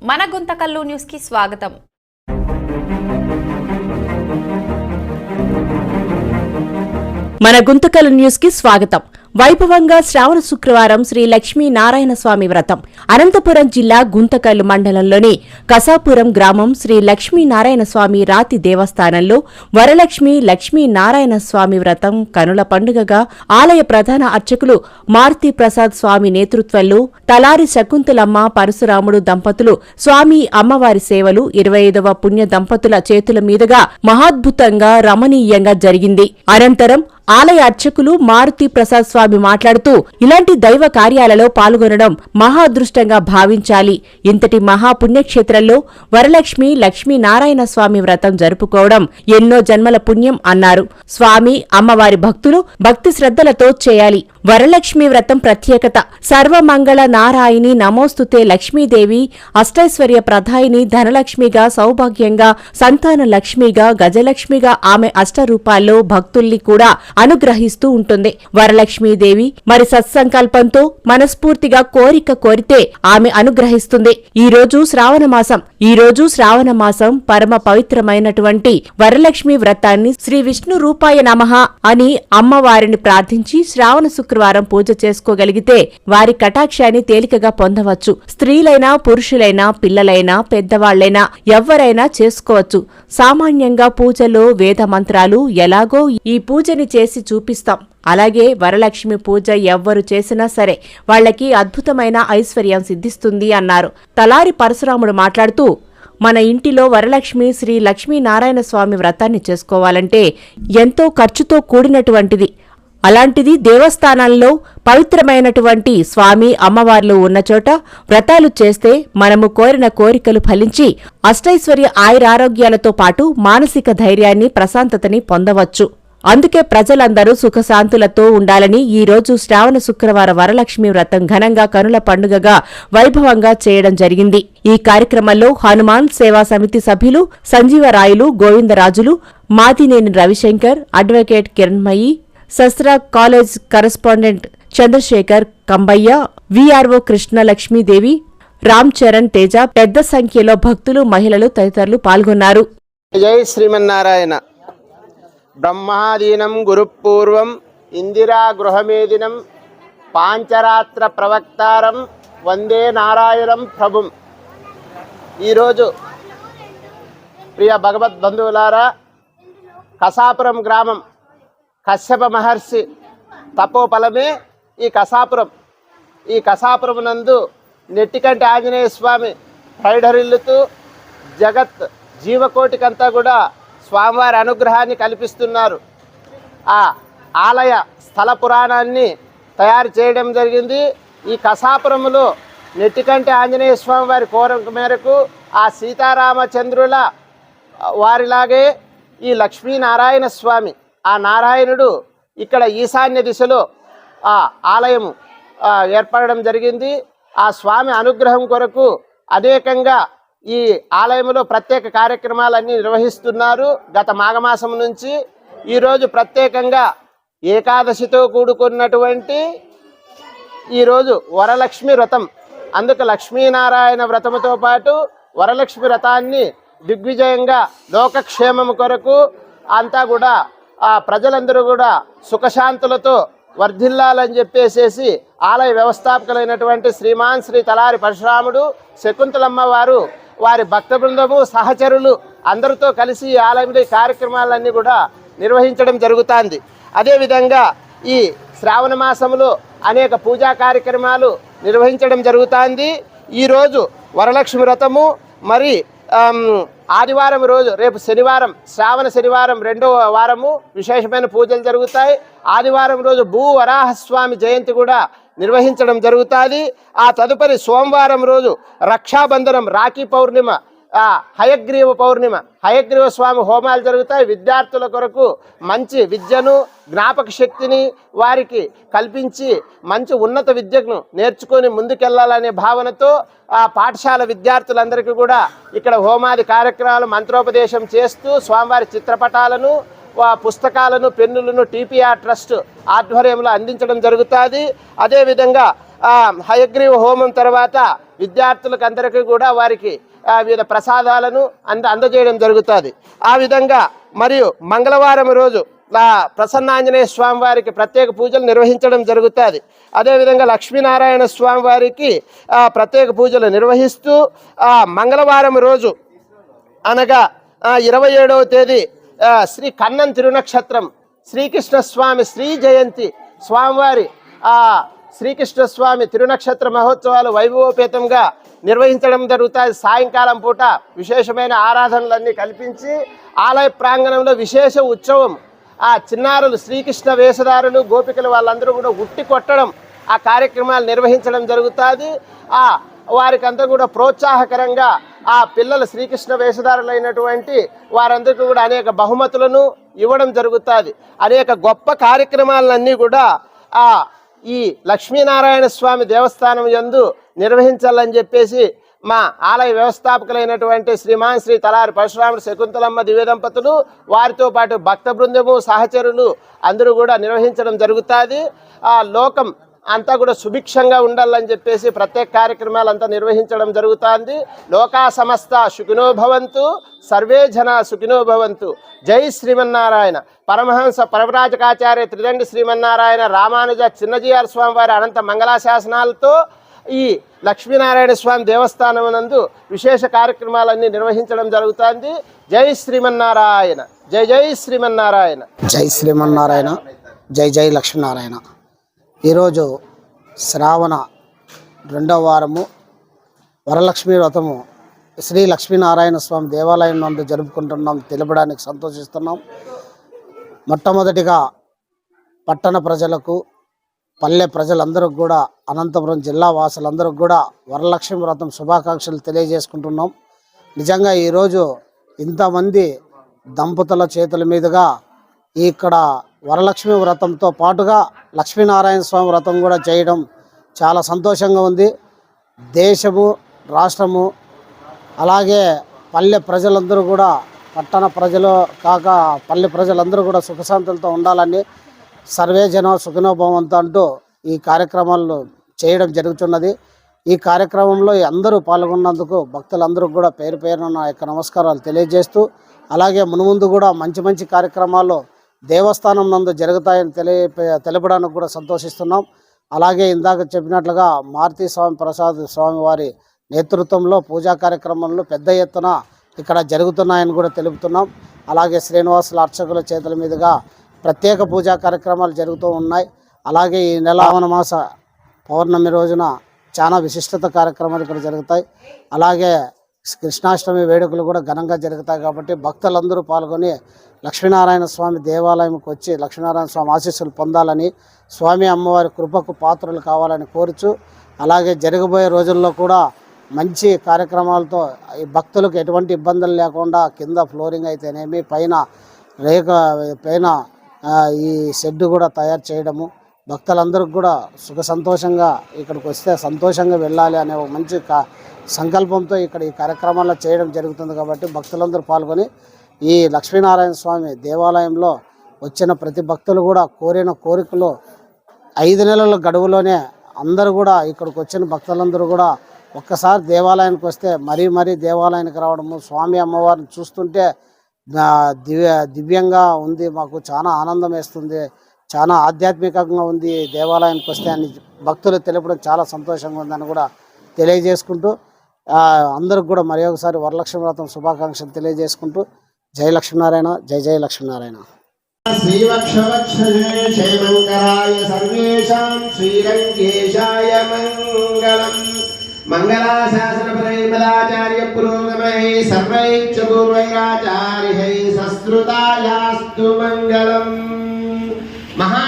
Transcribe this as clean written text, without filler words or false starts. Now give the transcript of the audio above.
మన గుంతకల్లు న్యూస్ కి స్వాగతం. మన గుంతకల్లు న్యూస్ కి స్వాగతం. వైభవంగా శ్రావణ శుక్రవారం శ్రీ లక్ష్మీ నారాయణ స్వామి వ్రతం. అనంతపురం జిల్లా గుంతకల్లు మండలంలోని కసాపురం గ్రామం శ్రీ లక్ష్మీ నారాయణ స్వామి రాతి దేవస్థానంలో వరలక్ష్మి లక్ష్మీ నారాయణ స్వామి వ్రతం కనుల పండుగగా ఆలయ ప్రధాన అర్చకులు మారుతి ప్రసాద్ స్వామి నేతృత్వంలో తలారి శకుంతలమ్మ పరశురాముడు దంపతులు స్వామి అమ్మవారి సేవలు 25వ పుణ్య దంపతుల చేతుల మీదుగా మహాద్భుతంగా రమణీయంగా జరిగింది. అనంతరం ఆలయ అర్చకులు మారుతి ప్రసాద్ స్వామి మాట్లాడుతూ ఇలాంటి దైవ కార్యాలలో పాల్గొనడం మహా అదృష్టంగా భావించాలి. ఇంతటి మహాపుణ్యక్షేత్రంలో వరలక్ష్మి లక్ష్మీ నారాయణ స్వామి వ్రతం జరుపుకోవడం ఎన్నో జన్మల పుణ్యం అన్నారు. స్వామి అమ్మవారి భక్తులు భక్తి శ్రద్ధలతో చేయాలి. వరలక్ష్మి వ్రతం ప్రత్యేకత సర్వమంగళ నారాయణి నమోస్తుతే లక్ష్మీదేవి అష్టైశ్వర్య ప్రదాయిని ధనలక్ష్మిగా సౌభాగ్యంగా సంతాన లక్ష్మిగా గజలక్ష్మిగా ఆమె అష్టరూపాల్లో భక్తుల్ని కూడా అనుగ్రహిస్తూ ఉంటుంది. వరలక్ష్మీదేవి మరి సత్సంకల్పంతో మనస్ఫూర్తిగా కోరిక కోరితే ఆమె అనుగ్రహిస్తుంది. ఈ రోజు శ్రావణ మాసం పరమ పవిత్రమైనటువంటి వరలక్ష్మి వ్రతాన్ని శ్రీ విష్ణు రూపాయ నమః అని అమ్మవారిని ప్రార్థించి శ్రావణ శుక్రవారం పూజ చేసుకోగలిగితే వారి కటాక్షాన్ని తేలికగా పొందవచ్చు. స్త్రీలైనా పురుషులైనా పిల్లలైనా పెద్దవాళ్లైనా ఎవ్వరైనా చేసుకోవచ్చు. సామాన్యంగా పూజలో వేద మంత్రాలు ఎలాగో ఈ పూజని చేసి చూపిస్తాం. అలాగే వరలక్ష్మి పూజ ఎవ్వరు చేసినా సరే వాళ్లకి అద్భుతమైన ఐశ్వర్యం సిద్ధిస్తుంది అన్నారు. తలారి పరశురాముడు మాట్లాడుతూ మన ఇంటిలో వరలక్ష్మి శ్రీ లక్ష్మీనారాయణ స్వామి వ్రతాన్ని చేసుకోవాలంటే ఎంతో ఖర్చుతో కూడినటువంటిది. అలాంటిది దేవస్థానాల్లో పవిత్రమైనటువంటి స్వామి అమ్మవార్లు ఉన్న చోట వ్రతాలు చేస్తే మనము కోరిన కోరికలు ఫలించి అష్టైశ్వర్య ఆయురారోగ్యాలతో పాటు మానసిక ధైర్యాన్ని ప్రశాంతతని పొందవచ్చు. అందుకే ప్రజలందరూ సుఖశాంతులతో ఉండాలని ఈ రోజు శ్రావణ శుక్రవార వరలక్ష్మి వ్రతం ఘనంగా కనుల పండుగగా వైభవంగా చేయడం జరిగింది. ఈ కార్యక్రమంలో హనుమాన్ సేవా సమితి సభ్యులు Sanjeevarayulu Govindarajulu, Madineni Ravishankar, advocate Kiranmayi, Sastra college correspondent Chandrashekar Kambayya, VRO Krishnalakshmidevi, Ram Charan Teja, పెద్ద సంఖ్యలో భక్తులు మహిళలు తదితరులు పాల్గొన్నారు. జై శ్రీమన్నారాయణ. బ్రహ్మాదీనం గురుపూర్వం ఇందిరా గృహమేదినం పాంచరాత్ర ప్రవక్తారం వందే నారాయణం ప్రభుం. ఈరోజు ప్రియ భగవద్బంధువులారా, కసాపురం గ్రామం కశ్యప మహర్షి తపోఫలమే ఈ కసాపురం. ఈ కసాపురం నందు నెట్టికంటి ఆంజనేయ స్వామి పైడరిల్లుతూ జగత్ జీవకోటికంతా కూడా స్వామివారి అనుగ్రహాన్ని కల్పిస్తున్నారు. ఆ ఆలయ స్థల పురాణాన్ని తయారు చేయడం జరిగింది. ఈ కసాపురంలో నెట్టికంటి ఆంజనేయ స్వామి వారి కోరిక మేరకు ఆ సీతారామచంద్రుల వారిలాగే ఈ లక్ష్మీనారాయణ స్వామి, ఆ నారాయణుడు ఇక్కడ ఈశాన్య దిశలో ఆ ఆలయము ఏర్పడడం జరిగింది. ఆ స్వామి అనుగ్రహం కొరకు అనేకంగా ఈ ఆలయంలో ప్రత్యేక కార్యక్రమాలన్నీ నిర్వహిస్తున్నారు. గత మాఘమాసం నుంచి ఈరోజు ప్రత్యేకంగా ఏకాదశితో కూడుకున్నటువంటి ఈరోజు వరలక్ష్మి వ్రతం. అందుకు లక్ష్మీనారాయణ వ్రతముతో పాటు వరలక్ష్మి వ్రతాన్ని దిగ్విజయంగా లోకక్షేమము కొరకు అంతా కూడా ఆ ప్రజలందరూ కూడా సుఖశాంతులతో వర్ధిల్లాలని చెప్పేసేసి ఆలయ వ్యవస్థాపకులైనటువంటి శ్రీమాన్ శ్రీ తలారి పరశురాముడు, శకుంతలమ్మ వారు, వారి భక్త బృందము, సహచరులు అందరితో కలిసి ఈ ఆలయంలో ఈ కార్యక్రమాలన్నీ కూడా నిర్వహించడం జరుగుతుంది. అదేవిధంగా ఈ శ్రావణ మాసంలో అనేక పూజా కార్యక్రమాలు నిర్వహించడం జరుగుతుంది. ఈరోజు వరలక్ష్మి వ్రతము, మరి ఆదివారం రోజు రేపు శనివారం, శ్రావణ శనివారం 2వ వారము విశేషమైన పూజలు జరుగుతాయి. ఆదివారం రోజు భూవరాహస్వామి జయంతి కూడా నిర్వహించడం జరుగుతుంది. ఆ తదుపరి సోమవారం రోజు రక్షాబంధనం, రాఖీ పౌర్ణిమ, హయగ్రీవ పౌర్ణిమ, హయగ్రీవ స్వామి హోమాలు జరుగుతాయి. విద్యార్థుల కొరకు మంచి విద్యను, జ్ఞాపక శక్తిని వారికి కల్పించి మంచి ఉన్నత విద్యను నేర్చుకొని ముందుకెళ్లాలనే భావనతో ఆ పాఠశాల విద్యార్థులందరికీ కూడా ఇక్కడ హోమాది కార్యక్రమాలు మంత్రోపదేశం చేస్తూ స్వామివారి చిత్రపటాలను పుస్తకాలను, పెన్నులను టీపీఆర్ ట్రస్ట్ ఆధ్వర్యంలో అందించడం జరుగుతుంది. అదేవిధంగా హయగ్రీవ హోమం తర్వాత విద్యార్థులకు అందరికీ కూడా వారికి వివిధ ప్రసాదాలను అందజేయడం జరుగుతుంది. ఆ విధంగా మరియు మంగళవారం రోజు ప్రసన్నాంజనేయ స్వామి వారికి ప్రత్యేక పూజలు నిర్వహించడం జరుగుతుంది. అదేవిధంగా లక్ష్మీనారాయణ స్వామి వారికి ప్రత్యేక పూజలు నిర్వహిస్తూ మంగళవారం రోజు అనగా 27వ తేదీ శ్రీ కన్నం తిరునక్షత్రం శ్రీకృష్ణస్వామి శ్రీ జయంతి స్వామివారి శ్రీకృష్ణస్వామి తిరునక్షత్ర మహోత్సవాలు వైభవోపేతంగా నిర్వహించడం జరుగుతుంది. సాయంకాలం పూట విశేషమైన ఆరాధనలన్నీ కల్పించి ఆలయ ప్రాంగణంలో విశేష ఉత్సవం చిన్నారులు, శ్రీకృష్ణ వేషధారులు, గోపికలు వాళ్ళందరూ కూడా ఉట్టి కొట్టడం ఆ కార్యక్రమాలు నిర్వహించడం జరుగుతుంది. వారికంతా కూడా ప్రోత్సాహకరంగా పిల్లలు శ్రీకృష్ణ వేషధారులైనటువంటి వారందరికీ కూడా అనేక బహుమతులను ఇవ్వడం జరుగుతుంది. అనేక గొప్ప కార్యక్రమాలన్నీ కూడా ఈ లక్ష్మీనారాయణ స్వామి దేవస్థానం యందు నిర్వహించాలని చెప్పేసి మా ఆలయ వ్యవస్థాపకులైనటువంటి శ్రీమాన్ శ్రీ తలారి పరశురాముడు శకుంతలమ్మ దివ్య దంపతులు, వారితో పాటు భక్త బృందము, సహచరులు అందరూ కూడా నిర్వహించడం జరుగుతుంది. లోకం అంతా కూడా సుభిక్షంగా ఉండాలని చెప్పేసి ప్రత్యేక కార్యక్రమాలు అంతా నిర్వహించడం జరుగుతుంది. లోకా సమస్త సుఖినో భవంతు, సర్వే జన సుఖినో భవంతు. జై శ్రీమన్నారాయణ. పరమహంస పరమరాజకాచార్య త్రిదండి శ్రీమన్నారాయణ రామానుజ చిన్నజీఆర్ స్వామి వారి అనంత మంగళాశాసనాలతో ఈ లక్ష్మీనారాయణ స్వామి దేవస్థానం నందు విశేష కార్యక్రమాలన్నీ నిర్వహించడం జరుగుతుంది. జై శ్రీమన్నారాయణ. జై జై శ్రీమన్నారాయణ. జై శ్రీమన్నారాయణ. జై జై లక్ష్మీనారాయణ. ఈరోజు శ్రావణ 2వ వారము వరలక్ష్మీ వ్రతము శ్రీ లక్ష్మీనారాయణ స్వామి దేవాలయం నందు జరుపుకుంటున్నాం, తెలపడానికి సంతోషిస్తున్నాం. మొట్టమొదటిగా పట్టణ ప్రజలకు, పల్లె ప్రజలందరికీ కూడా, అనంతపురం జిల్లా వాసులందరికీ కూడా వరలక్ష్మి వ్రతం శుభాకాంక్షలు తెలియజేసుకుంటున్నాం. నిజంగా ఈరోజు ఇంతమంది దంపతుల చేతుల మీదుగా ఇక్కడ వరలక్ష్మి వ్రతంతో పాటుగా లక్ష్మీనారాయణ స్వామి వ్రతం కూడా చేయడం చాలా సంతోషంగా ఉంది. దేశము, రాష్ట్రము, అలాగే పల్లె ప్రజలందరూ కూడా, పట్టణ ప్రజలు కాక పల్లె ప్రజలందరూ కూడా సుఖశాంతులతో ఉండాలని సర్వే జన సుఖినోభవంతో అంటూ ఈ కార్యక్రమాలు చేయడం జరుగుతున్నది. ఈ కార్యక్రమంలో అందరూ పాల్గొన్నందుకు భక్తులందరూ కూడా పేరు పేరున నా యొక్క నమస్కారాలు తెలియజేస్తూ, అలాగే మున్ముందు కూడా మంచి మంచి కార్యక్రమాలు దేవస్థానం నందు జరుగుతాయని తెలపడానికి కూడా సంతోషిస్తున్నాం. అలాగే ఇందాక చెప్పినట్లుగా మారుతి స్వామి ప్రసాద్ స్వామి వారి నేతృత్వంలో పూజా కార్యక్రమాలు పెద్ద ఎత్తున ఇక్కడ జరుగుతున్నాయని కూడా తెలుపుతున్నాం. అలాగే శ్రీనివాసుల అర్చకుల చేతుల మీదుగా ప్రత్యేక పూజా కార్యక్రమాలు జరుగుతూ ఉన్నాయి. అలాగే ఈ నెల మాస పౌర్ణమి రోజున చాలా విశిష్టత కార్యక్రమాలు ఇక్కడ జరుగుతాయి. అలాగే కృష్ణాష్టమి వేడుకలు కూడా ఘనంగా జరుగుతాయి. కాబట్టి భక్తులందరూ పాల్గొని లక్ష్మీనారాయణ స్వామి దేవాలయంకి వచ్చి లక్ష్మీనారాయణ స్వామి ఆశీస్సులు పొందాలని, స్వామి అమ్మవారి కృపకు పాత్రలు కావాలని కోరుచు, అలాగే జరగబోయే రోజుల్లో కూడా మంచి కార్యక్రమాలతో ఈ భక్తులకు ఎటువంటి ఇబ్బందులు లేకుండా కింద ఫ్లోరింగ్ అయితేనేమి, పైన ఈ షెడ్ కూడా తయారు చేయడము, భక్తులందరికీ కూడా సుఖ సంతోషంగా ఇక్కడికి వస్తే సంతోషంగా వెళ్ళాలి అనే ఒక మంచి సంకల్పంతో ఇక్కడ ఈ కార్యక్రమాల్లో చేయడం జరుగుతుంది. కాబట్టి భక్తులందరూ పాల్గొని ఈ లక్ష్మీనారాయణ స్వామి దేవాలయంలో వచ్చిన ప్రతి భక్తులు కూడా కోరిన కోరికలు 5 నెలల గడువులోనే అందరూ కూడా ఇక్కడికి వచ్చిన భక్తులందరూ కూడా ఒక్కసారి దేవాలయానికి వస్తే మరీ దేవాలయానికి రావడము, స్వామి అమ్మవారిని చూస్తుంటే దివ్యంగా ఉంది, మాకు చాలా ఆనందం వేస్తుంది, చాలా ఆధ్యాత్మికంగా ఉంది దేవాలయానికి వస్తే అని భక్తులు తెలపడం చాలా సంతోషంగా ఉందని కూడా తెలియజేసుకుంటూ, అందరికి కూడా మరి ఒకసారి వరలక్ష్మి వ్రతం శుభాకాంక్షలు తెలియజేసుకుంటూ, జై లక్ష్మీనారాయణ. జై జై లక్ష్మీనారాయణ. శ్రీవక్షవక్షరాయ సర్వేషాం శ్రీరంగేశాయ మంగళం. మంగళాశాసన పరమదాచార్య పురోగమై సర్వైశ్చ పూర్వైరాచార్యై సస్ృతాయాస్తు మంగళం. మహా